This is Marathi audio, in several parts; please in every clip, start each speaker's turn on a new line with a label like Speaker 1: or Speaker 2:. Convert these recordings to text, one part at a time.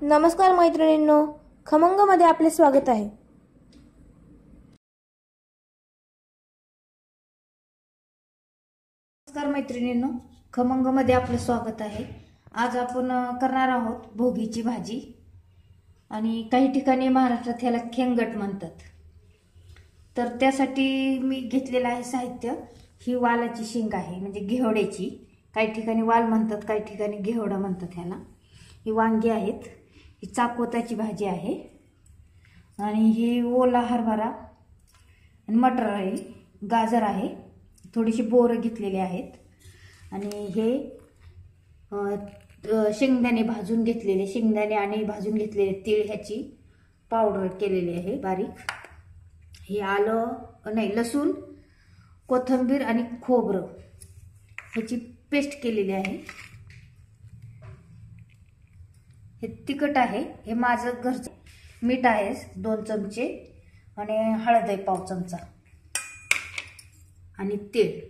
Speaker 1: नमस्कार मैत्रिणींनो, खमंगमध्ये आपले स्वागत आहे।
Speaker 2: नमस्कार मैत्रिणींनो, खमंगमध्ये आपलं स्वागत आहे। आज आपण करणार आहोत भोगीची भाजी आणि काही ठिकाणी महाराष्ट्रात ह्याला खेंगट म्हणतात। तर त्यासाठी मी घेतलेलं आहे साहित्य। ही वालाची शेंग आहे, म्हणजे घेवड्याची। काही ठिकाणी वाल म्हणतात, काही ठिकाणी घेवडा म्हणतात ह्याला। ही वांगी आहेत, ही चाकोताची भाजी आहे आणि ही ओला हरभरा आणि मटर आहे, गाजर आहे, थोडीशी बोरं घेतलेली आहेत आणि हे शेंगदाणे भाजून घेतलेले, शेंगदाणे आणि भाजून घेतलेले तीळ ह्याची पावडर केलेली आहे बारीक। हे आलं नाही, लसूण, कोथिंबीर आणि खोबरं ह्याची पेस्ट केलेली आहे। हे तिखट आहे, हे माझं घरचं। मीठ आहे 2 चमचे आणि हळद आहे 1/2 चमचा आणि तीळ।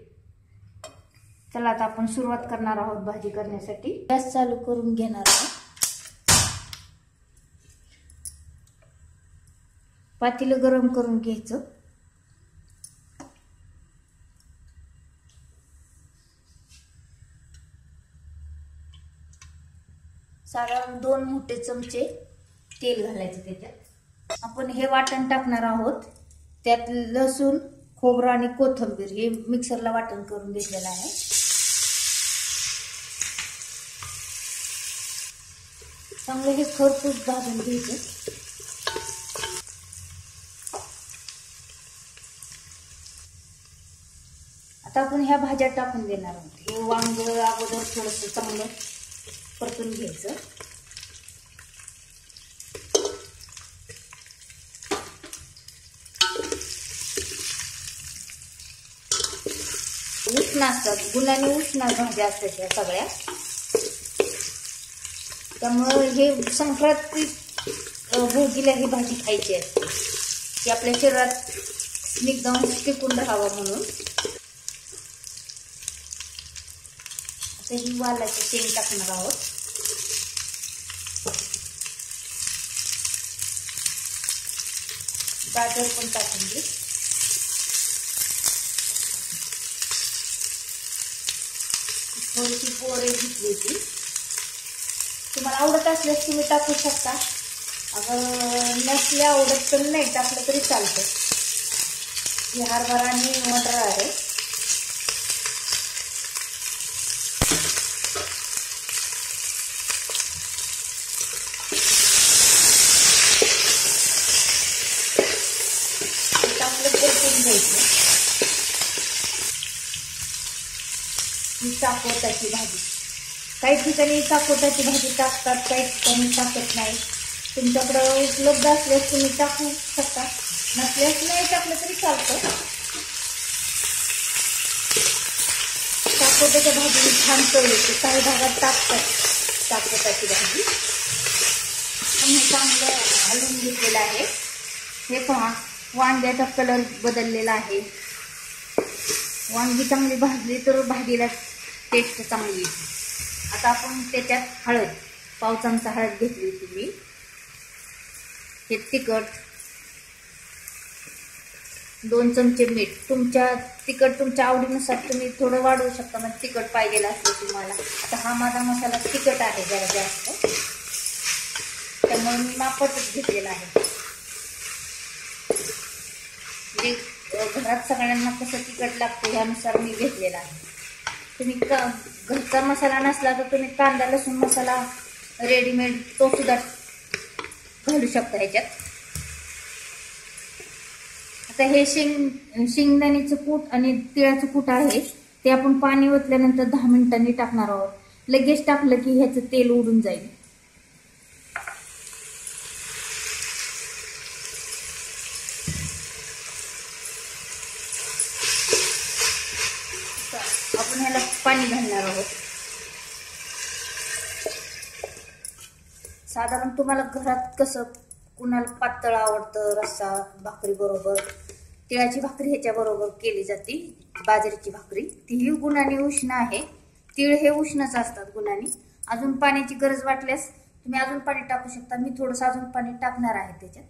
Speaker 2: चला आता आपण सुरुवात करणार आहोत भाजी करण्यासाठी। गॅस चालू करून घेणार आहोत। पातेलं गरम करून घ्यायचं। साधारण 2 मोठे चमचे तेल घालायचं त्याच्यात। आपण हे वाटण टाकणार आहोत। त्यात लसूण, खोबरं आणि कोथिंबीर हे मिक्सरला वाटण करून घेतलेलं आहे। चांगलं हे खरपूस भाजून घ्यायचं। आता आपण ह्या भाज्या टाकून देणार आहोत। हे वांग अगोदर थोडंसं चांगलं परतून घ्यायचं। उष्ण असतात, गुणाने उष्ण भाज्या असतात या सगळ्या। त्यामुळे हे संक्रांती भोगीला ही भाजी खायची असते, की आपल्या शरीरात स्निग्धांश टिकून राहावं म्हणून। आता ही वालाची शेंग टाकणार आहोत। गाजर पण टाकून घे। थोडीशी बोरे घेतली होती, तुम्हाला आवडत असल्यास तुम्ही टाकू शकता। अगर नसले आवडत तर नाही टाकलं तरी चालतं। ही हरभरा आणि मटर आहे। चांगलं परतून घ्यायचं। ही चाकोताची भाजी, काही ठिकाणी चाकोताची भाजी टाकतात, काही ठिकाणी टाकत नाही। तुमच्याकडे उपलब्ध असल्यास तुम्ही टाकू शकता, नसल्यास नाही टाकलं तरी चालतं। चाकोताच्या भाजीने छान चव येते, काही भागात टाकतात चाकोताची भाजी। हे चांगलं हलवून घेतलेलं आहे। हे पहा, वांग्याचा कलर बदललेला आहे। वांगी चांगली भाजली तर भाजीला टेस्ट चांगली येते। आता आपण त्याच्यात हळद 1/2 चमचा हळद घेतली होती मी। हे तिखट 2 चमचे मीठ, तिखट तुमच्या आवडीनुसार तुम्ही थोडं वाढवू शकता, म्हणजे तिखट पाहिजे असलं तुम्हाला। आता हा माझा मसाला तिखट आहे जरा जास्त, त्यामुळे मी मापातच घेतलेला आहे। म्हणजे घरात सगळ्यांना कसं तिखट लागतं ह्यानुसार मी घेतलेला आहे। तुम्ही घरचा मसाला नसला तर तुम्ही कांदा लसूण मसाला रेडीमेड तो सुद्धा घालू शकता ह्याच्यात। आता हे शेंगदाण्याचं कूट आणि तिळाचं कूट आहे, ते आपण पाणी ओतल्यानंतर 10 मिनिटांनी टाकणार आहोत। लगेच टाकलं की ह्याचं तेल उडून जाईल। आपण ह्याला पाणी घालणार आहोत। साधारण तुम्हाला घरात कसं कुणाला पातळ आवडतं, रस्सा भाकरी बरोबर, तिळाची भाकरी ह्याच्या बरोबर केली जाते, बाजरीची भाकरी। तीही गुणाने उष्ण आहे, तीळ हे उष्णच असतात गुणाने। अजून पाण्याची गरज वाटल्यास तुम्ही अजून पाणी टाकू शकता. मी थोडंसं अजून पाणी टाकणार आहे त्याच्यात.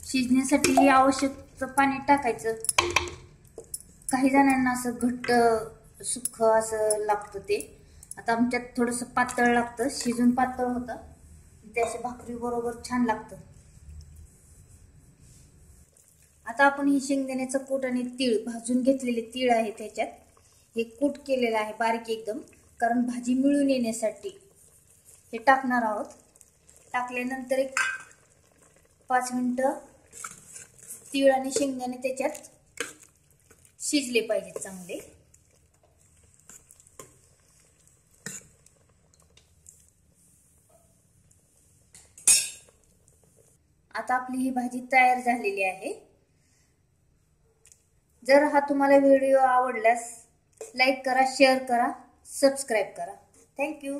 Speaker 2: शिजण्यासाठी आवश्यक पाणी टाकायचं. काही जणांना असं घट्ट सुक्क असं लागतं ते. आता आमच्यात थोडंसं पातळ लागतं, शिजून पातळ होतं ते, असे भाकरी बरोबर छान लागतं. आता आपण ही शेंगदाण्याचं कूट आणि तीळ, भाजून घेतलेले तीळ आहे त्याच्यात हे कूट केलेलं आहे बारीक एकदम, कारण भाजी मिळून येण्यासाठी हे टाकणार आहोत. टाकल्यानंतर एक 5 मिनिटं तीळ आणि शेंगदाणे त्याच्यात शिजले पाहिजेत चांगले. आता आपली ही भाजी तयार झालेली आहे. जर हा तुम्हाला व्हिडिओ आवडल्यास लाईक करा, शेअर करा, सबस्क्राईब करा. थँक्यू.